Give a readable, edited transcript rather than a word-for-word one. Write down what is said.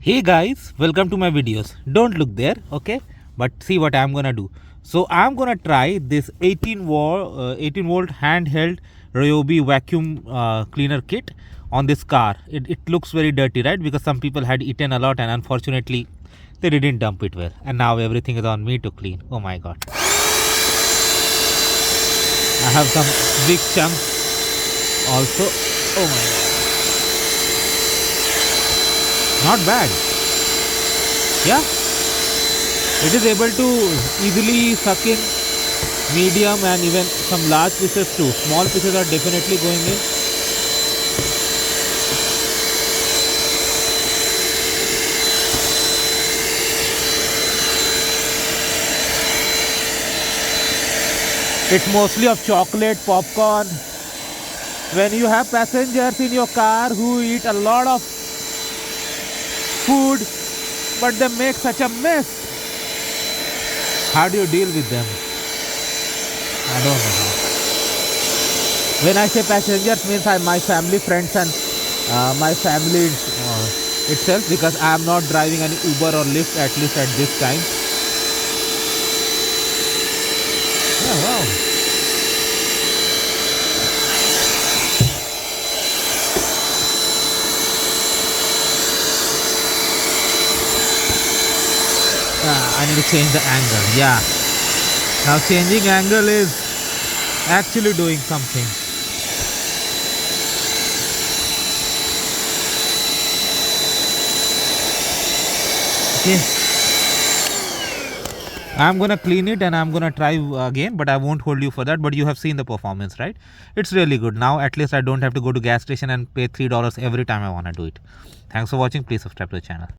Hey guys, welcome to my videos. Don't look there, okay? But see what I'm gonna do. So I'm gonna try this 18 volt handheld Ryobi vacuum cleaner kit on this car. It looks very dirty, right? Because some people had eaten a lot and unfortunately they didn't dump it well. And now everything is on me to clean. Oh my god. I have some big chunks also. Oh my god. Not bad. Yeah, it is able to easily suck in medium and even some large pieces too. Small pieces are definitely going in. It's mostly of chocolate, popcorn. When you have passengers in your car who eat a lot of food but they make such a mess, how do you deal with them? I don't know how. When I say passengers means my family, friends and my family itself, because I am not driving any Uber or Lyft at least at this time. Yeah, wow. I need to change the angle. Yeah. Now changing angle is actually doing something. Okay. I'm gonna clean it and I'm gonna try again, but I won't hold you for that. But you have seen the performance, right? It's really good. Now at least I don't have to go to gas station and pay $3 every time I wanna do it. Thanks for watching. Please subscribe to the channel.